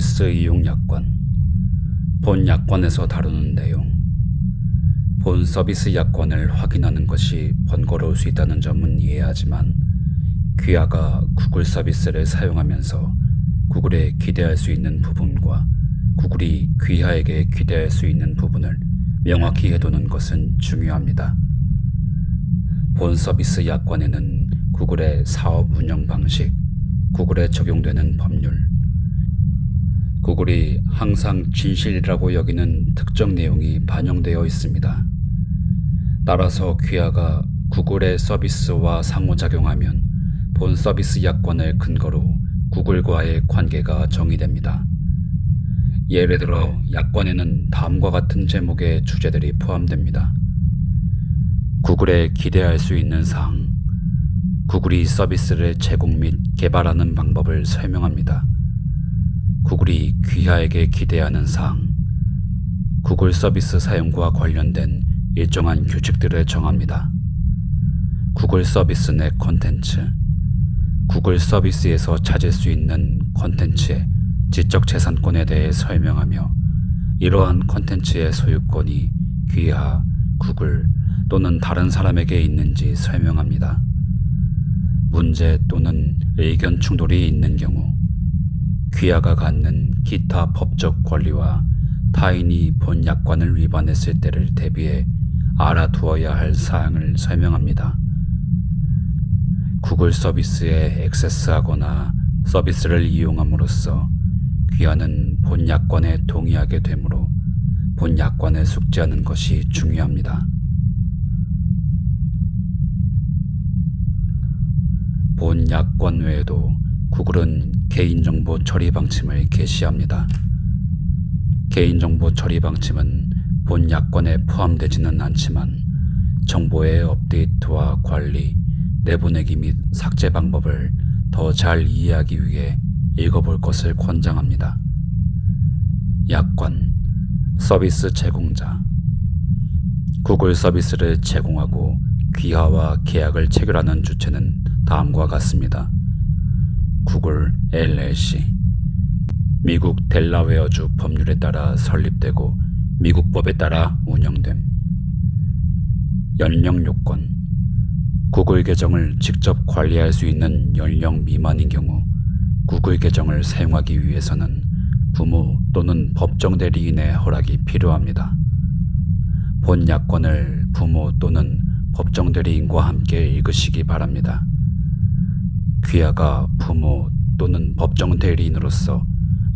서비스 이용 약관. 본 약관에서 다루는 내용. 본 서비스 약관을 확인하는 것이 번거로울 수 있다는 점은 이해하지만 귀하가 구글 서비스를 사용하면서 구글에 기대할 수 있는 부분과 구글이 귀하에게 기대할 수 있는 부분을 명확히 해두는 것은 중요합니다. 본 서비스 약관에는 구글의 사업 운영 방식, 구글에 적용되는 법률, 구글이 항상 진실이라고 여기는 특정 내용이 반영되어 있습니다. 따라서 귀하가 구글의 서비스와 상호작용하면 본 서비스 약관을 근거로 구글과의 관계가 정의됩니다. 예를 들어 약관에는 다음과 같은 제목의 주제들이 포함됩니다. 구글에 기대할 수 있는 사항, 구글이 서비스를 제공 및 개발하는 방법을 설명합니다. 구글이 귀하에게 기대하는 사항, 구글 서비스 사용과 관련된 일정한 규칙들을 정합니다. 구글 서비스 내 콘텐츠, 구글 서비스에서 찾을 수 있는 콘텐츠의 지적재산권에 대해 설명하며 이러한 콘텐츠의 소유권이 귀하, 구글 또는 다른 사람에게 있는지 설명합니다. 문제 또는 의견 충돌이 있는 경우 귀하가 갖는 기타 법적 권리와 타인이 본 약관을 위반했을 때를 대비해 알아두어야 할 사항을 설명합니다. 구글 서비스에 액세스하거나 서비스를 이용함으로써 귀하는 본 약관에 동의하게 되므로 본 약관을 숙지하는 것이 중요합니다. 본 약관 외에도 구글은 개인정보 처리 방침을 게시합니다. 개인정보 처리 방침은 본 약관에 포함되지는 않지만 정보의 업데이트와 관리, 내보내기 및 삭제 방법을 더 잘 이해하기 위해 읽어볼 것을 권장합니다. 약관, 서비스 제공자. 구글 서비스를 제공하고 귀하와 계약을 체결하는 주체는 다음과 같습니다. 구글 LLC, 미국 델라웨어주 법률에 따라 설립되고 미국 법에 따라 운영됨. 연령 요건, 구글 계정을 직접 관리할 수 있는 연령 미만인 경우 구글 계정을 사용하기 위해서는 부모 또는 법정 대리인의 허락이 필요합니다. 본 약관을 부모 또는 법정 대리인과 함께 읽으시기 바랍니다. 귀하가 부모 또는 법정 대리인으로서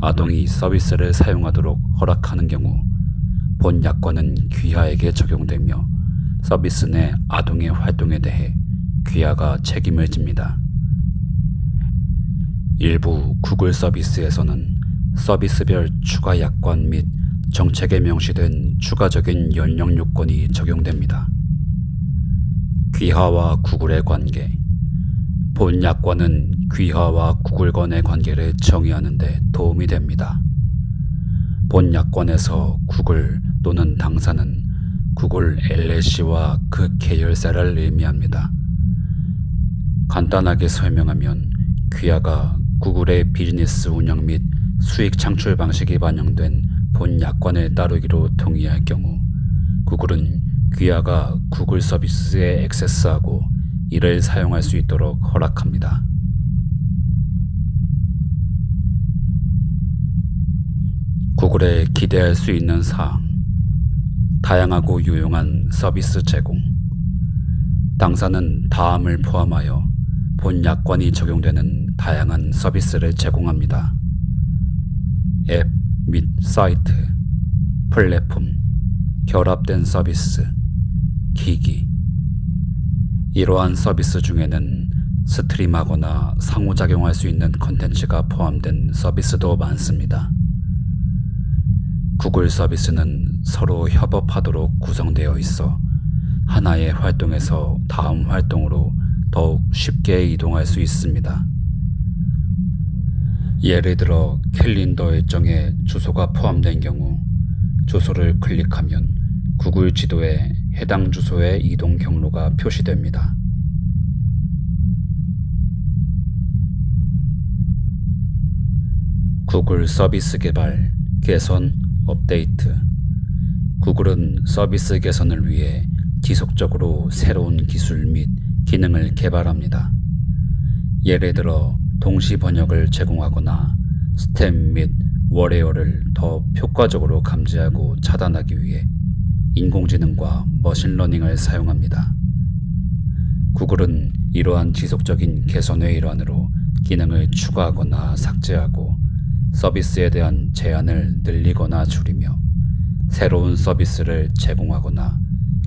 아동이 서비스를 사용하도록 허락하는 경우 본 약관은 귀하에게 적용되며 서비스 내 아동의 활동에 대해 귀하가 책임을 집니다. 일부 구글 서비스에서는 서비스별 추가 약관 및 정책에 명시된 추가적인 연령 요건이 적용됩니다. 귀하와 구글의 관계. 본 약관은 귀하와 구글 간의 관계를 정의하는 데 도움이 됩니다. 본 약관에서 구글 또는 당사는 구글 LLC와 그 계열사를 의미합니다. 간단하게 설명하면 귀하가 구글의 비즈니스 운영 및 수익 창출 방식이 반영된 본 약관을 따르기로 동의할 경우 구글은 귀하가 구글 서비스에 액세스하고 이를 사용할 수 있도록 허락합니다. 구글에 기대할 수 있는 사항. 다양하고 유용한 서비스 제공. 당사는 다음을 포함하여 본 약관이 적용되는 다양한 서비스를 제공합니다. 앱 및 사이트, 플랫폼, 결합된 서비스, 기기. 이러한 서비스 중에는 스트림하거나 상호작용할 수 있는 콘텐츠가 포함된 서비스도 많습니다. 구글 서비스는 서로 협업하도록 구성되어 있어 하나의 활동에서 다음 활동으로 더욱 쉽게 이동할 수 있습니다. 예를 들어 캘린더 일정에 주소가 포함된 경우 주소를 클릭하면 구글 지도에 해당 주소의 이동 경로가 표시됩니다. 구글 서비스 개발, 개선, 업데이트. 구글은 서비스 개선을 위해 지속적으로 새로운 기술 및 기능을 개발합니다. 예를 들어 동시 번역을 제공하거나 스팸 및 월웨어를 더 효과적으로 감지하고 차단하기 위해 인공지능과 머신러닝을 사용합니다. 구글은 이러한 지속적인 개선의 일환으로 기능을 추가하거나 삭제하고 서비스에 대한 제한을 늘리거나 줄이며 새로운 서비스를 제공하거나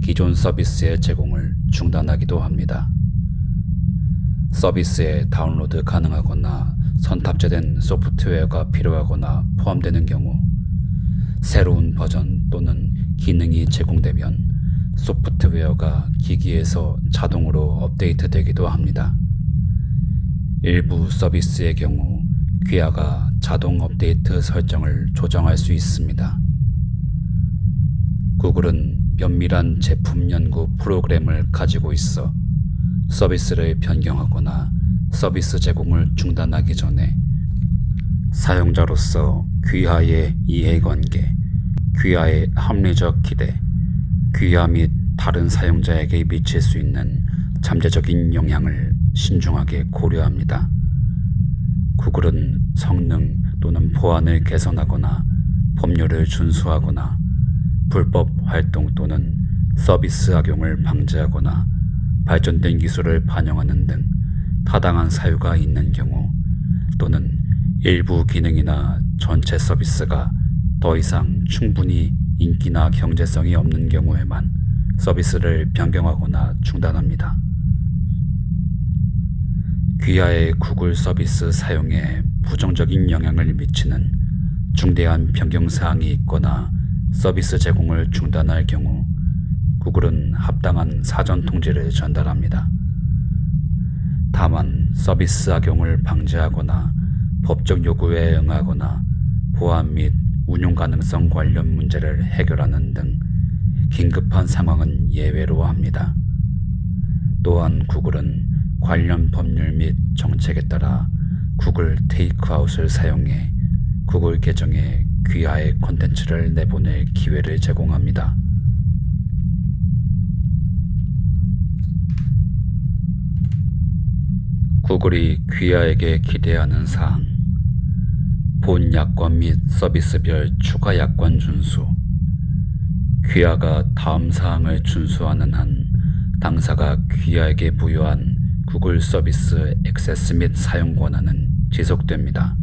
기존 서비스의 제공을 중단하기도 합니다. 서비스에 다운로드 가능하거나 선탑재된 소프트웨어가 필요하거나 포함되는 경우 새로운 버전 또는 기능이 제공되면 소프트웨어가 기기에서 자동으로 업데이트되기도 합니다. 일부 서비스의 경우 귀하가 자동 업데이트 설정을 조정할 수 있습니다. 구글은 면밀한 제품 연구 프로그램을 가지고 있어 서비스를 변경하거나 서비스 제공을 중단하기 전에 사용자로서 귀하의 이해관계, 귀하의 합리적 기대, 귀하 및 다른 사용자에게 미칠 수 있는 잠재적인 영향을 신중하게 고려합니다. 구글은 성능 또는 보안을 개선하거나 법률을 준수하거나 불법 활동 또는 서비스 악용을 방지하거나 발전된 기술을 반영하는 등 타당한 사유가 있는 경우 또는 일부 기능이나 전체 서비스가 더 이상 충분히 인기나 경제성이 없는 경우에만 서비스를 변경하거나 중단합니다. 귀하의 구글 서비스 사용에 부정적인 영향을 미치는 중대한 변경사항이 있거나 서비스 제공을 중단할 경우 구글은 합당한 사전 통지를 전달합니다. 다만 서비스 악용을 방지하거나 법적 요구에 응하거나 보안 및 운용 가능성 관련 문제를 해결하는 등 긴급한 상황은 예외로 합니다. 또한 구글은 관련 법률 및 정책에 따라 구글 테이크아웃을 사용해 구글 계정에 귀하의 콘텐츠를 내보낼 기회를 제공합니다. 구글이 귀하에게 기대하는 사항, 본 약관 및 서비스별 추가 약관 준수. 귀하가 다음 사항을 준수하는 한 당사가 귀하에게 부여한 구글 서비스 액세스 및 사용 권한은 지속됩니다.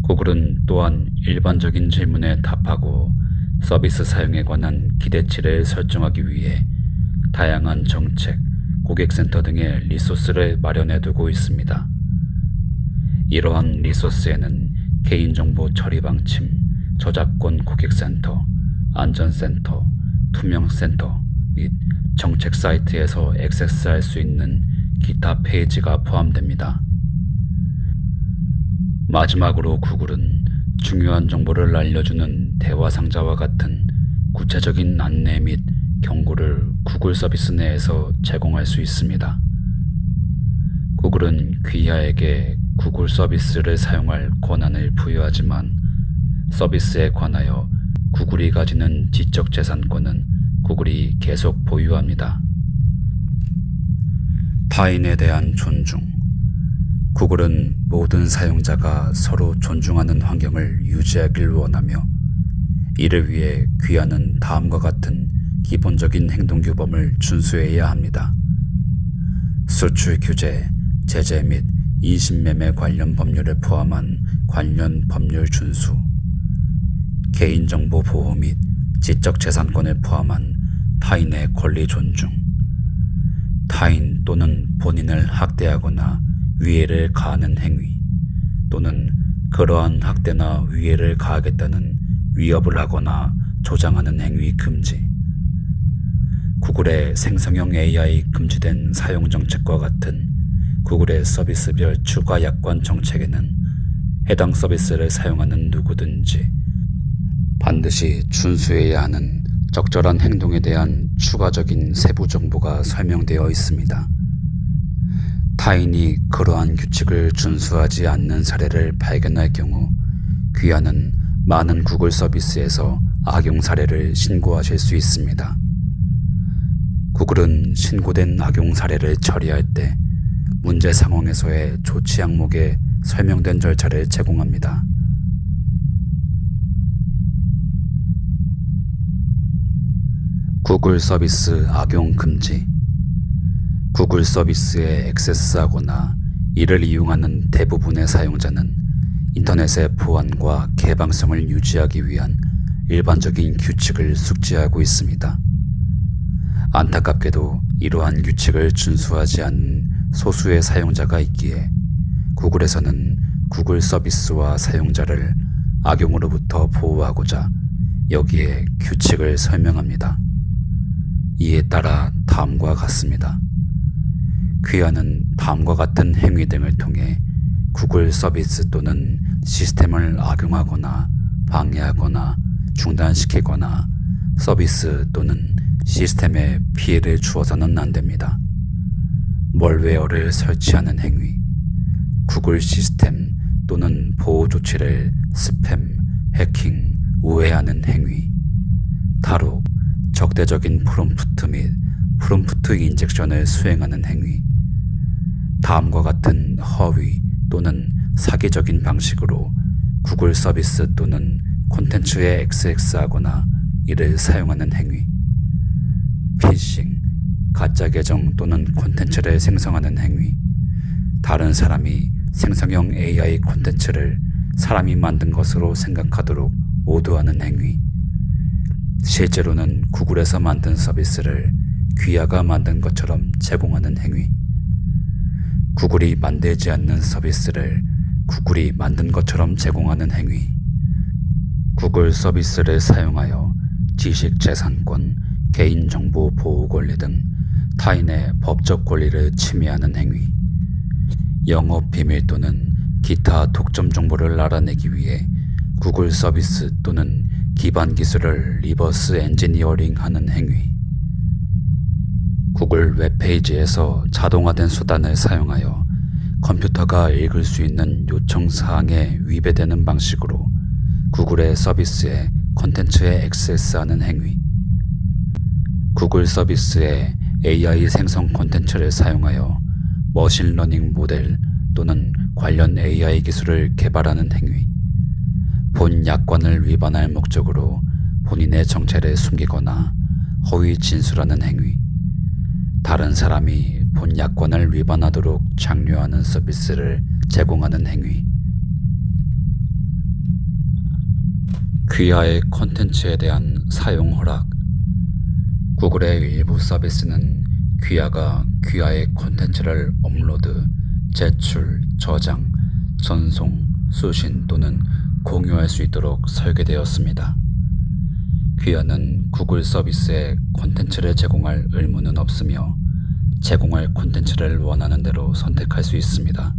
구글은 또한 일반적인 질문에 답하고 서비스 사용에 관한 기대치를 설정하기 위해 다양한 정책, 고객센터 등의 리소스를 마련해 두고 있습니다. 이러한 리소스에는 개인정보 처리 방침, 저작권 고객센터, 안전센터, 투명센터 및 정책 사이트에서 액세스할 수 있는 기타 페이지가 포함됩니다. 마지막으로 구글은 중요한 정보를 알려주는 대화 상자와 같은 구체적인 안내 및 경고를 구글 서비스 내에서 제공할 수 있습니다. 구글은 귀하에게 구글 서비스를 사용할 권한을 부여하지만 서비스에 관하여 구글이 가지는 지적 재산권은 구글이 계속 보유합니다. 타인에 대한 존중. 구글은 모든 사용자가 서로 존중하는 환경을 유지하길 원하며 이를 위해 귀하는 다음과 같은 기본적인 행동규범을 준수해야 합니다. 수출 규제, 제재 및 인신매매 관련 법률을 포함한 관련 법률 준수, 개인정보 보호 및 지적재산권을 포함한 타인의 권리 존중, 타인 또는 본인을 학대하거나 위해를 가하는 행위 또는 그러한 학대나 위해를 가하겠다는 위협을 하거나 조장하는 행위 금지, 구글의 생성형 AI 금지된 사용 정책과 같은 구글의 서비스별 추가 약관 정책에는 해당 서비스를 사용하는 누구든지 반드시 준수해야 하는 적절한 행동에 대한 추가적인 세부 정보가 설명되어 있습니다. 타인이 그러한 규칙을 준수하지 않는 사례를 발견할 경우 귀하는 많은 구글 서비스에서 악용 사례를 신고하실 수 있습니다. 구글은 신고된 악용 사례를 처리할 때 문제 상황에서의 조치 항목에 설명된 절차를 제공합니다. 구글 서비스 악용 금지. 구글 서비스에 액세스하거나 이를 이용하는 대부분의 사용자는 인터넷의 보안과 개방성을 유지하기 위한 일반적인 규칙을 숙지하고 있습니다. 안타깝게도 이러한 규칙을 준수하지 않는 소수의 사용자가 있기에 구글에서는 구글 서비스와 사용자를 악용으로부터 보호하고자 여기에 규칙을 설명합니다. 이에 따라 다음과 같습니다. 귀하는 다음과 같은 행위 등을 통해 구글 서비스 또는 시스템을 악용하거나 방해하거나 중단시키거나 서비스 또는 시스템에 피해를 주어서는 안 됩니다. 멀웨어를 설치하는 행위, 구글 시스템 또는 보호 조치를 스팸, 해킹, 우회하는 행위, 탈옥, 적대적인 프롬프트 및 프롬프트 인젝션을 수행하는 행위, 다음과 같은 허위 또는 사기적인 방식으로 구글 서비스 또는 콘텐츠에 액세스하거나 이를 사용하는 행위, 피싱, 가짜 계정 또는 콘텐츠를 생성하는 행위, 다른 사람이 생성형 AI 콘텐츠를 사람이 만든 것으로 생각하도록 오도하는 행위, 실제로는 구글에서 만든 서비스를 귀하가 만든 것처럼 제공하는 행위, 구글이 만들지 않는 서비스를 구글이 만든 것처럼 제공하는 행위, 구글 서비스를 사용하여 지식재산권, 개인정보 보호 권리 등 타인의 법적 권리를 침해하는 행위, 영업 비밀 또는 기타 독점 정보를 알아내기 위해 구글 서비스 또는 기반 기술을 리버스 엔지니어링 하는 행위, 구글 웹페이지에서 자동화된 수단을 사용하여 컴퓨터가 읽을 수 있는 요청 사항에 위배되는 방식으로 구글의 서비스에 콘텐츠에 액세스하는 행위, 구글 서비스에 AI 생성 콘텐츠를 사용하여 머신러닝 모델 또는 관련 AI 기술을 개발하는 행위, 본 약관을 위반할 목적으로 본인의 정체를 숨기거나 허위 진술하는 행위, 다른 사람이 본 약관을 위반하도록 장려하는 서비스를 제공하는 행위, 귀하의 콘텐츠에 대한 사용 허락. 구글의 일부 서비스는 귀하의 콘텐츠를 업로드, 제출, 저장, 전송, 수신 또는 공유할 수 있도록 설계되었습니다. 귀하는 구글 서비스에 콘텐츠를 제공할 의무는 없으며 제공할 콘텐츠를 원하는 대로 선택할 수 있습니다.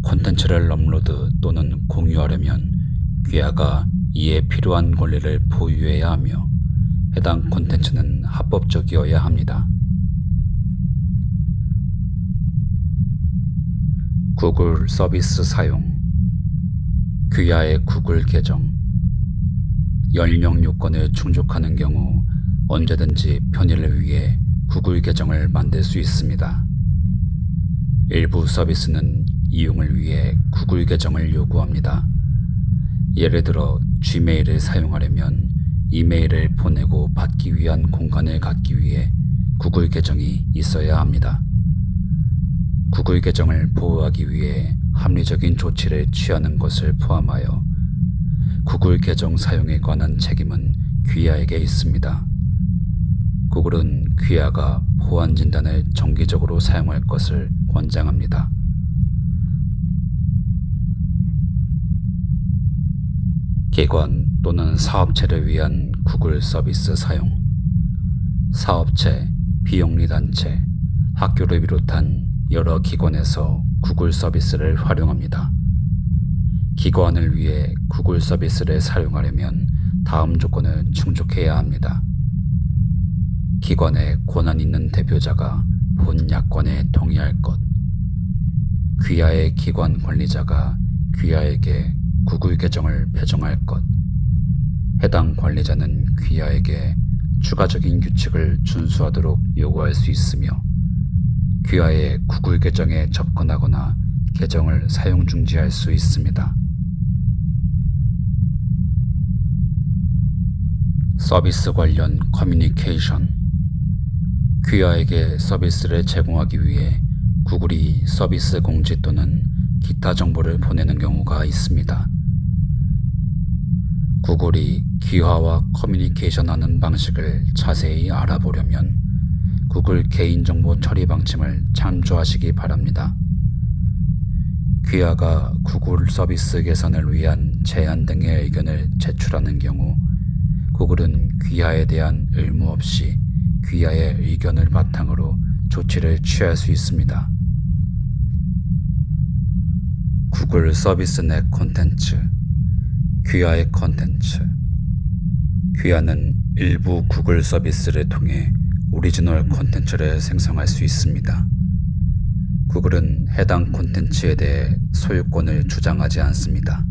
콘텐츠를 업로드 또는 공유하려면 귀하가 이에 필요한 권리를 보유해야 하며 해당 콘텐츠는 합법적이어야 합니다. 구글 서비스 사용, 귀하의 구글 계정, 연령 요건을 충족하는 경우 언제든지 편의를 위해 구글 계정을 만들 수 있습니다. 일부 서비스는 이용을 위해 구글 계정을 요구합니다. 예를 들어 Gmail을 사용하려면 이메일을 보내고 받기 위한 공간을 갖기 위해 구글 계정이 있어야 합니다. 구글 계정을 보호하기 위해 합리적인 조치를 취하는 것을 포함하여 구글 계정 사용에 관한 책임은 귀하에게 있습니다. 구글은 귀하가 보안 진단을 정기적으로 사용할 것을 권장합니다. 기관 또는 사업체를 위한 구글 서비스 사용. 사업체, 비영리 단체, 학교를 비롯한 여러 기관에서 구글 서비스를 활용합니다. 기관을 위해 구글 서비스를 사용하려면 다음 조건을 충족해야 합니다. 기관의 권한 있는 대표자가 본 약관에 동의할 것. 귀하의 기관 관리자가 귀하에게 구글 계정을 배정할 것. 해당 관리자는 귀하에게 추가적인 규칙을 준수하도록 요구할 수 있으며 귀하의 구글 계정에 접근하거나 계정을 사용 중지할 수 있습니다. 서비스 관련 커뮤니케이션. 귀하에게 서비스를 제공하기 위해 구글이 서비스 공지 또는 기타 정보를 보내는 경우가 있습니다. 구글이 귀하와 커뮤니케이션하는 방식을 자세히 알아보려면 구글 개인정보 처리 방침을 참조하시기 바랍니다. 귀하가 구글 서비스 개선을 위한 제안 등의 의견을 제출하는 경우 구글은 귀하에 대한 의무 없이 귀하의 의견을 바탕으로 조치를 취할 수 있습니다. 구글 서비스 내 콘텐츠. 귀하의 콘텐츠. 귀하는 일부 구글 서비스를 통해 오리지널 콘텐츠를 생성할 수 있습니다. 구글은 해당 콘텐츠에 대해 소유권을 주장하지 않습니다.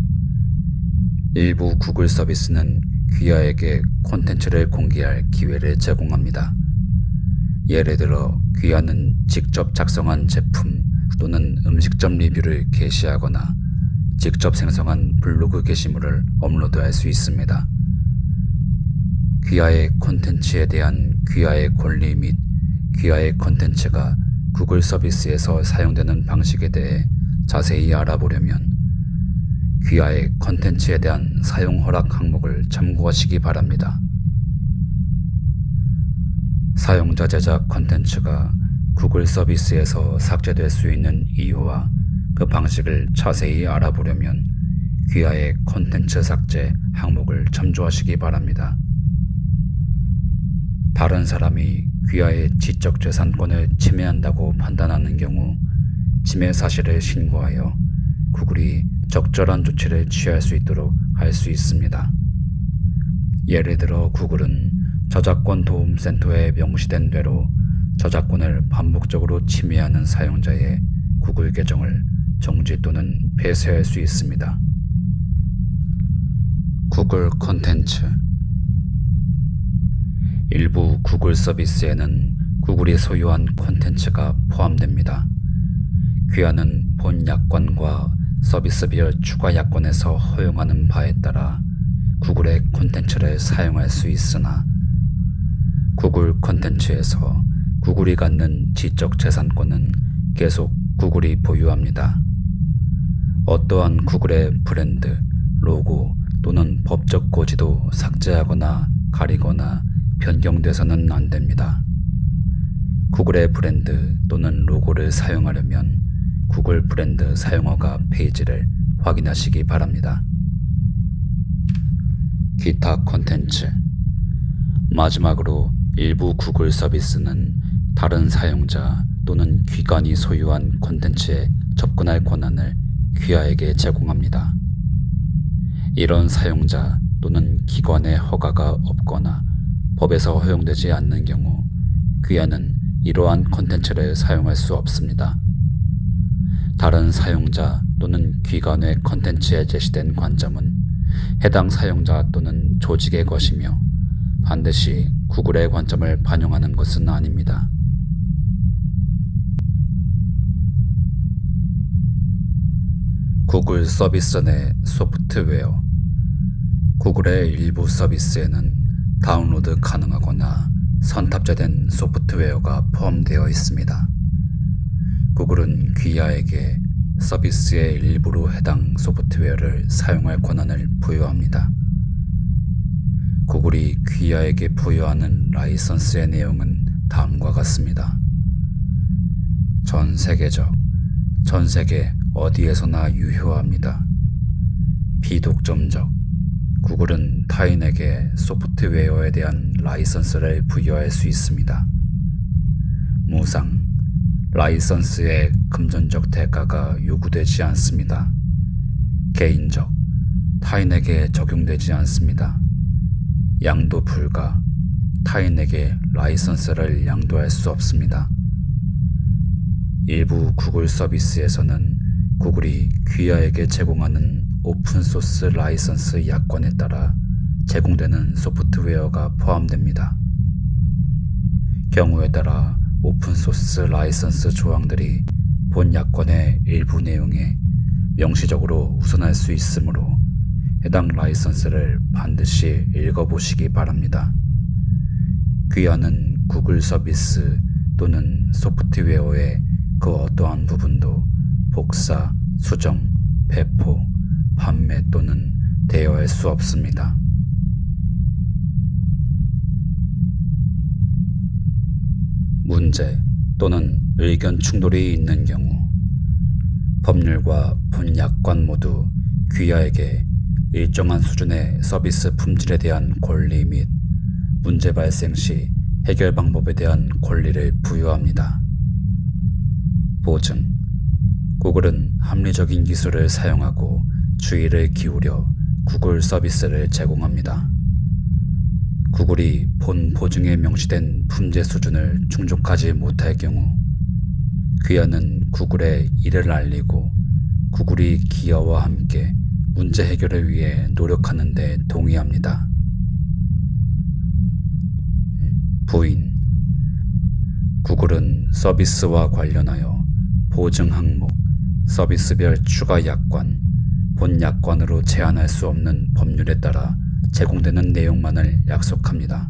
일부 구글 서비스는 귀하에게 콘텐츠를 공개할 기회를 제공합니다. 예를 들어 귀하는 직접 작성한 제품 또는 음식점 리뷰를 게시하거나 직접 생성한 블로그 게시물을 업로드할 수 있습니다. 귀하의 콘텐츠에 대한 귀하의 권리 및 귀하의 콘텐츠가 구글 서비스에서 사용되는 방식에 대해 자세히 알아보려면 귀하의 콘텐츠에 대한 사용 허락 항목을 참고하시기 바랍니다. 사용자 제작 콘텐츠가 구글 서비스에서 삭제될 수 있는 이유와 그 방식을 자세히 알아보려면 귀하의 콘텐츠 삭제 항목을 참조하시기 바랍니다. 다른 사람이 귀하의 지적재산권을 침해한다고 판단하는 경우 침해 사실을 신고하여 구글이 적절한 조치를 취할 수 있도록 할 수 있습니다. 예를 들어 구글은 저작권 도움센터에 명시된 대로 저작권을 반복적으로 침해하는 사용자의 구글 계정을 정지 또는 폐쇄할 수 있습니다. 구글 콘텐츠. 일부 구글 서비스에는 구글이 소유한 콘텐츠가 포함됩니다. 귀하는 본 약관과 서비스별 추가 약관에서 허용하는 바에 따라 구글의 콘텐츠를 사용할 수 있으나 구글 콘텐츠에서 구글이 갖는 지적재산권은 계속 구글이 보유합니다. 어떠한 구글의 브랜드, 로고 또는 법적 고지도 삭제하거나 가리거나 변경돼서는 안 됩니다. 구글의 브랜드 또는 로고를 사용하려면 구글 브랜드 사용허가 페이지를 확인하시기 바랍니다. 기타 콘텐츠. 마지막으로 일부 구글 서비스는 다른 사용자 또는 기관이 소유한 콘텐츠에 접근할 권한을 귀하에게 제공합니다. 이런 사용자 또는 기관의 허가가 없거나 법에서 허용되지 않는 경우 귀하는 이러한 콘텐츠를 사용할 수 없습니다. 다른 사용자 또는 기관의 콘텐츠에 제시된 관점은 해당 사용자 또는 조직의 것이며 반드시 구글의 관점을 반영하는 것은 아닙니다. 구글 서비스 내 소프트웨어. 구글의 일부 서비스에는 다운로드 가능하거나 선탑재된 소프트웨어가 포함되어 있습니다. 구글은 귀하에게 서비스의 일부로 해당 소프트웨어를 사용할 권한을 부여합니다. 구글이 귀하에게 부여하는 라이선스의 내용은 다음과 같습니다. 전 세계적, 전 세계 어디에서나 유효합니다. 비독점적, 구글은 타인에게 소프트웨어에 대한 라이선스를 부여할 수 있습니다. 무상, 라이선스의 금전적 대가가 요구되지 않습니다. 개인적, 타인에게 적용되지 않습니다. 양도 불가, 타인에게 라이선스를 양도할 수 없습니다. 일부 구글 서비스에서는 구글이 귀하에게 제공하는 오픈소스 라이선스 약관에 따라 제공되는 소프트웨어가 포함됩니다. 경우에 따라 오픈소스 라이선스 조항들이 본 약관의 일부 내용에 명시적으로 우선할 수 있으므로 해당 라이선스를 반드시 읽어보시기 바랍니다. 귀하는 구글 서비스 또는 소프트웨어의 그 어떠한 부분도 복사, 수정, 배포, 판매 또는 대여할 수 없습니다. 문제 또는 의견 충돌이 있는 경우 법률과 본 약관 모두 귀하에게 일정한 수준의 서비스 품질에 대한 권리 및 문제 발생 시 해결 방법에 대한 권리를 부여합니다. 보증 구글은 합리적인 기술을 사용하고 주의를 기울여 구글 서비스를 제공합니다. 구글이 본 보증에 명시된 품질 수준을 충족하지 못할 경우 귀하는 구글에 이를 알리고 구글이 기여와 함께 문제 해결을 위해 노력하는 데 동의합니다. 부인 구글은 서비스와 관련하여 보증 항목, 서비스별 추가 약관, 본 약관으로 제한할 수 없는 법률에 따라 제공되는 내용만을 약속합니다.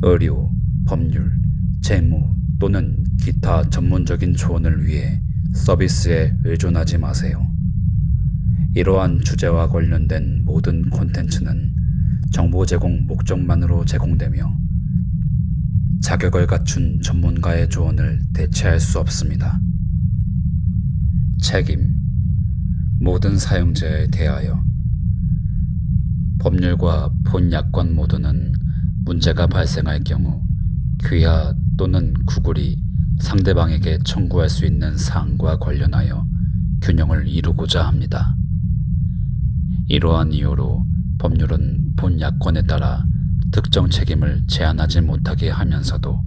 의료, 법률, 재무 또는 기타 전문적인 조언을 위해 서비스에 의존하지 마세요. 이러한 주제와 관련된 모든 콘텐츠는 정보 제공 목적만으로 제공되며 자격을 갖춘 전문가의 조언을 대체할 수 없습니다. 책임 모든 사용자에 대하여 법률과 본 약관 모두는 문제가 발생할 경우 귀하 또는 구글이 상대방에게 청구할 수 있는 사항과 관련하여 균형을 이루고자 합니다. 이러한 이유로 법률은 본 약관에 따라 특정 책임을 제한하지 못하게 하면서도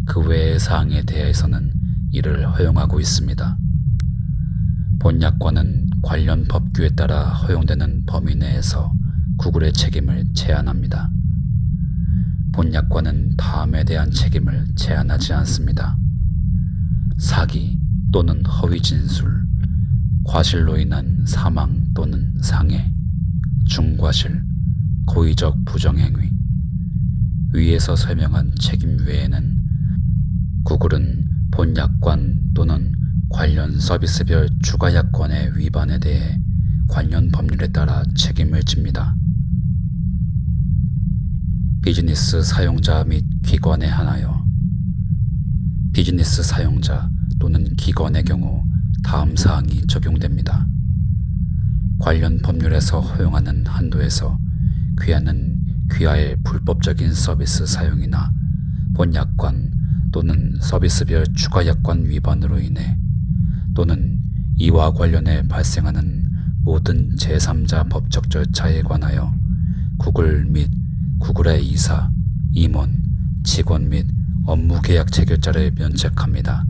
그 외의 사항에 대해서는 이를 허용하고 있습니다. 본 약관은 관련 법규에 따라 허용되는 범위 내에서 구글의 책임을 제한합니다. 본 약관은 다음에 대한 책임을 제한하지 않습니다. 사기 또는 허위 진술, 과실로 인한 사망 또는 상해, 중과실, 고의적 부정행위. 위에서 설명한 책임 외에는 구글은 본 약관 또는 관련 서비스별 추가 약관의 위반에 대해 관련 법률에 따라 책임을 집니다. 비즈니스 사용자 및 기관에 한하여 비즈니스 사용자 또는 기관의 경우 다음 사항이 적용됩니다. 관련 법률에서 허용하는 한도에서 귀하는 귀하의 불법적인 서비스 사용이나 본 약관 또는 서비스별 추가 약관 위반으로 인해 또는 이와 관련해 발생하는 모든 제3자 법적 절차에 관하여 구글 및 구글의 이사, 임원, 직원 및 업무계약 체결자를 면책합니다.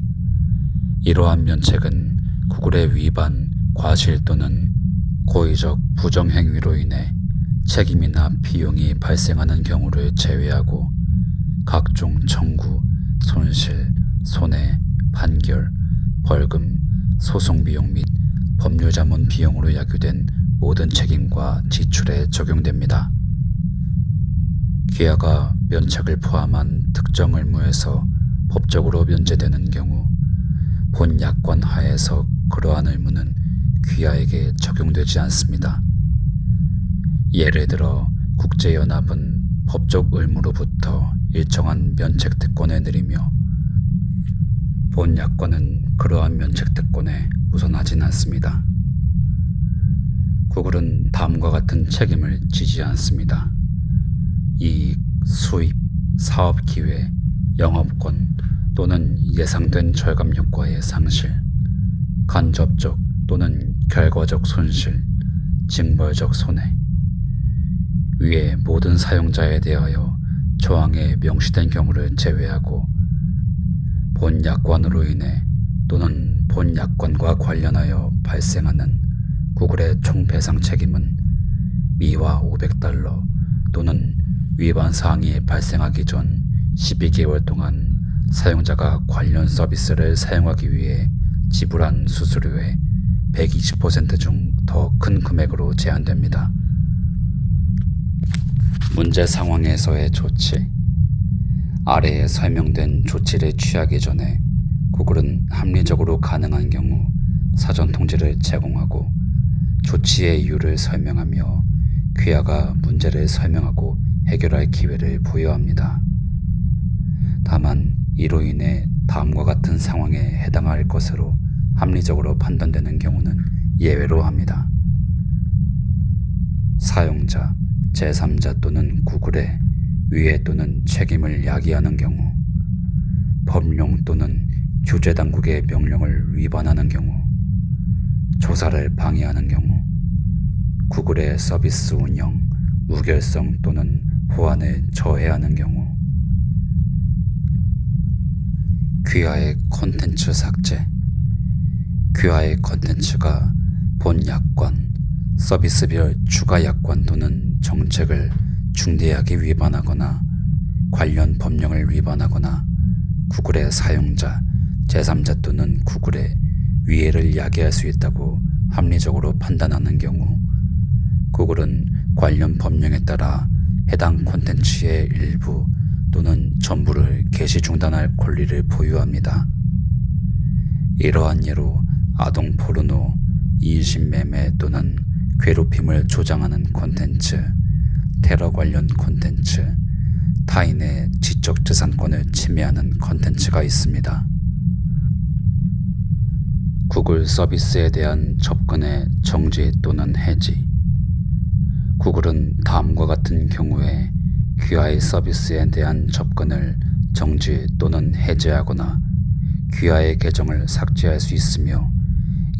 이러한 면책은 구글의 위반, 과실 또는 고의적 부정행위로 인해 책임이나 비용이 발생하는 경우를 제외하고 각종 청구, 손실, 손해, 판결, 벌금, 소송비용 및 법률자문 비용으로 야기된 모든 책임과 지출에 적용됩니다. 귀하가 면책을 포함한 특정 의무에서 법적으로 면제되는 경우 본 약관 하에서 그러한 의무는 귀하에게 적용되지 않습니다. 예를 들어 국제연합은 법적 의무로부터 일정한 면책 특권을 누리며 본 약관은 그러한 면책 특권에 우선하진 않습니다. 구글은 다음과 같은 책임을 지지 않습니다. 이익, 수입, 사업 기회, 영업권 또는 예상된 절감 효과의 상실, 간접적 또는 결과적 손실, 징벌적 손해. 위의 모든 사용자에 대하여 조항에 명시된 경우를 제외하고 본 약관으로 인해 또는 본 약관과 관련하여 발생하는 구글의 총 배상 책임은 미화 500달러 또는 위반 사항이 발생하기 전 12개월 동안 사용자가 관련 서비스를 사용하기 위해 지불한 수수료의 120% 중 더 큰 금액으로 제한됩니다. 문제 상황에서의 조치. 아래에 설명된 조치를 취하기 전에 구글은 합리적으로 가능한 경우 사전 통지를 제공하고 조치의 이유를 설명하며 귀하가 문제를 설명하고 해결할 기회를 부여합니다. 다만 이로 인해 다음과 같은 상황에 해당할 것으로 합리적으로 판단되는 경우는 예외로 합니다. 사용자, 제3자 또는 구글의 위해 또는 책임을 야기하는 경우, 법령 또는 규제당국의 명령을 위반하는 경우, 조사를 방해하는 경우, 구글의 서비스 운영, 무결성 또는 보안을 저해하는 경우, 귀하의 콘텐츠 삭제. 귀하의 콘텐츠가 본 약관, 서비스별 추가 약관 또는 정책을 중대하게 위반하거나 관련 법령을 위반하거나 구글의 사용자, 제3자 또는 구글의 위해를 야기할 수 있다고 합리적으로 판단하는 경우 구글은 관련 법령에 따라 해당 콘텐츠의 일부 또는 전부를 게시 중단할 권리를 보유합니다. 이러한 예로 아동 포르노, 이신매매 또는 괴롭힘을 조장하는 콘텐츠, 테러 관련 콘텐츠, 타인의 지적재산권을 침해하는 콘텐츠가 있습니다. 구글 서비스에 대한 접근의 정지 또는 해지. 구글은 다음과 같은 경우에 귀하의 서비스에 대한 접근을 정지 또는 해제하거나 귀하의 계정을 삭제할 수 있으며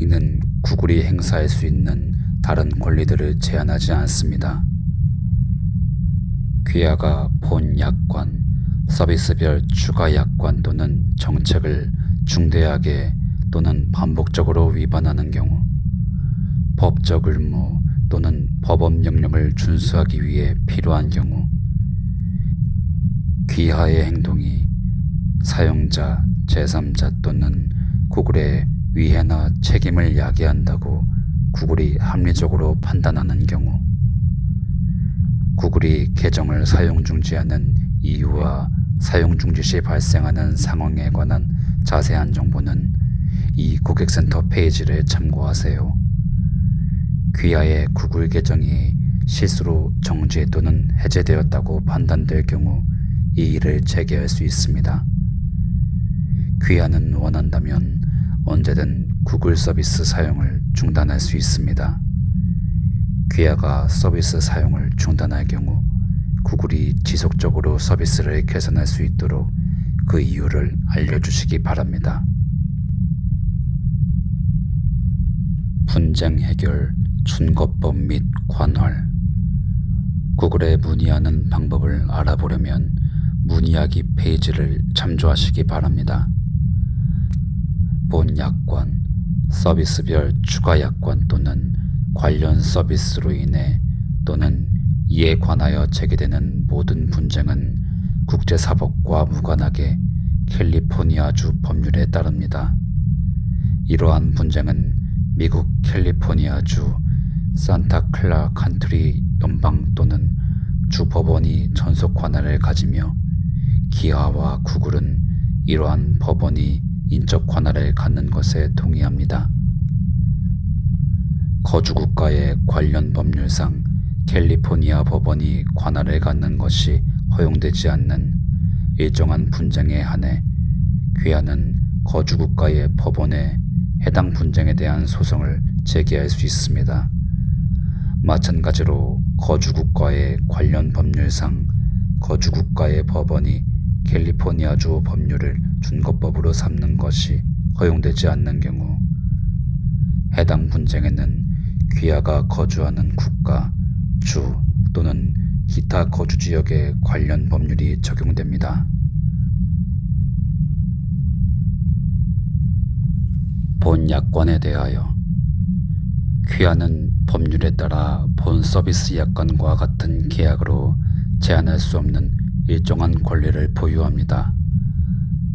이는 구글이 행사할 수 있는 다른 권리들을 제한하지 않습니다. 귀하가 본 약관, 서비스별 추가 약관 또는 정책을 중대하게 또는 반복적으로 위반하는 경우, 법적 의무 또는 법원 명령을 준수하기 위해 필요한 경우, 귀하의 행동이 사용자, 제3자 또는 구글의 위해나 책임을 야기한다고 구글이 합리적으로 판단하는 경우, 구글이 계정을 사용 중지하는 이유와 사용 중지 시 발생하는 상황에 관한 자세한 정보는 이 고객센터 페이지를 참고하세요. 귀하의 구글 계정이 실수로 정지 또는 해제되었다고 판단될 경우 이의를 제기할 수 있습니다. 귀하는 원한다면 언제든 구글 서비스 사용을 중단할 수 있습니다. 귀하가 서비스 사용을 중단할 경우 구글이 지속적으로 서비스를 개선할 수 있도록 그 이유를 알려주시기 바랍니다. 분쟁 해결, 준거법 및 관할. 구글에 문의하는 방법을 알아보려면 문의하기 페이지를 참조하시기 바랍니다. 본 약관, 서비스별 추가 약관 또는 관련 서비스로 인해 또는 이에 관하여 제기되는 모든 분쟁은 국제사법과 무관하게 캘리포니아주 법률에 따릅니다. 이러한 분쟁은 미국 캘리포니아주 산타클라 칸트리 연방 또는 주 법원이 전속 관할을 가지며 기아와 구글은 이러한 법원이 인적 관할을 갖는 것에 동의합니다. 거주국가의 관련 법률상 캘리포니아 법원이 관할을 갖는 것이 허용되지 않는 일정한 분쟁에 한해 귀하는 거주국가의 법원에 해당 분쟁에 대한 소송을 제기할 수 있습니다. 마찬가지로 거주국가의 관련 법률상 거주국가의 법원이 캘리포니아주 법률을 준거법으로 삼는 것이 허용되지 않는 경우 해당 분쟁에는 귀하가 거주하는 국가, 주 또는 기타 거주지역의 관련 법률이 적용됩니다. 본 약관에 대하여 귀하는 법률에 따라 본 서비스 약관과 같은 계약으로 제한할 수 없는 일정한 권리를 보유합니다.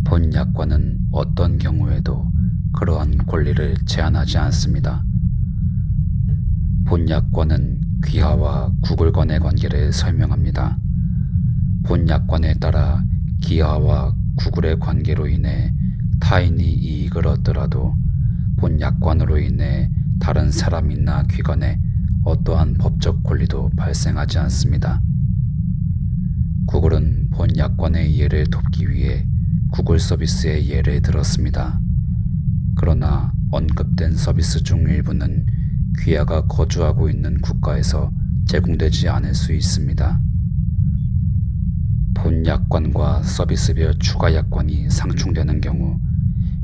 본 약관은 어떤 경우에도 그러한 권리를 제한하지 않습니다. 본 약관은 귀하와 구글 간의 관계를 설명합니다. 본 약관에 따라 귀하와 구글의 관계로 인해 타인이 이익을 얻더라도 본 약관으로 인해 다른 사람이나 기관에 어떠한 법적 권리도 발생하지 않습니다. 구글은 본 약관의 이해를 돕기 위해 구글 서비스의 예를 들었습니다. 그러나 언급된 서비스 중 일부는 귀하가 거주하고 있는 국가에서 제공되지 않을 수 있습니다. 본 약관과 서비스별 추가 약관이 상충되는 경우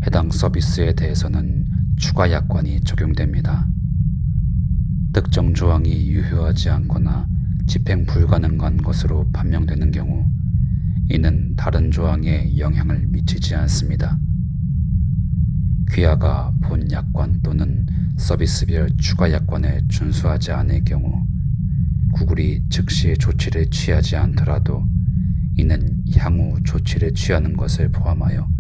해당 서비스에 대해서는 추가 약관이 적용됩니다. 특정 조항이 유효하지 않거나 집행 불가능한 것으로 판명되는 경우 이는 다른 조항에 영향을 미치지 않습니다. 귀하가 본 약관 또는 서비스별 추가 약관을 준수하지 않을 경우 구글이 즉시 조치를 취하지 않더라도 이는 향후 조치를 취하는 것을 포함하여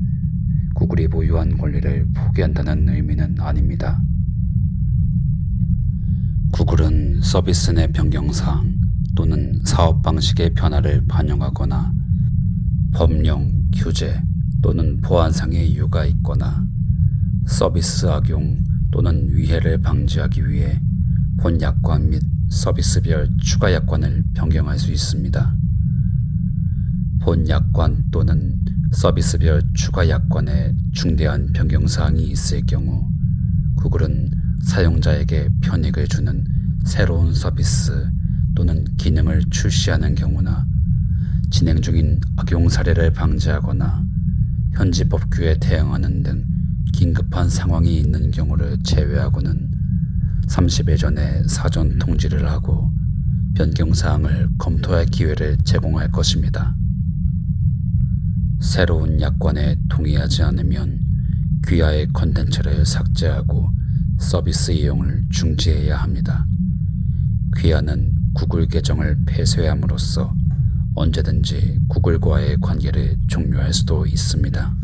구글이 보유한 권리를 포기한다는 의미는 아닙니다. 구글은 서비스 내 변경사항 또는 사업 방식의 변화를 반영하거나 법령, 규제 또는 보안상의 이유가 있거나 서비스 악용 또는 위해를 방지하기 위해 본 약관 및 서비스별 추가 약관을 변경할 수 있습니다. 본 약관 또는 서비스별 추가 약관에 중대한 변경사항이 있을 경우 구글은 사용자에게 편익을 주는 새로운 서비스 또는 기능을 출시하는 경우나 진행 중인 악용 사례를 방지하거나 현지 법규에 대응하는 등 긴급한 상황이 있는 경우를 제외하고는 30일 전에 사전 통지를 하고 변경사항을 검토할 기회를 제공할 것입니다. 새로운 약관에 동의하지 않으면 귀하의 컨텐츠를 삭제하고 서비스 이용을 중지해야 합니다. 귀하는 구글 계정을 폐쇄함으로써 언제든지 구글과의 관계를 종료할 수도 있습니다.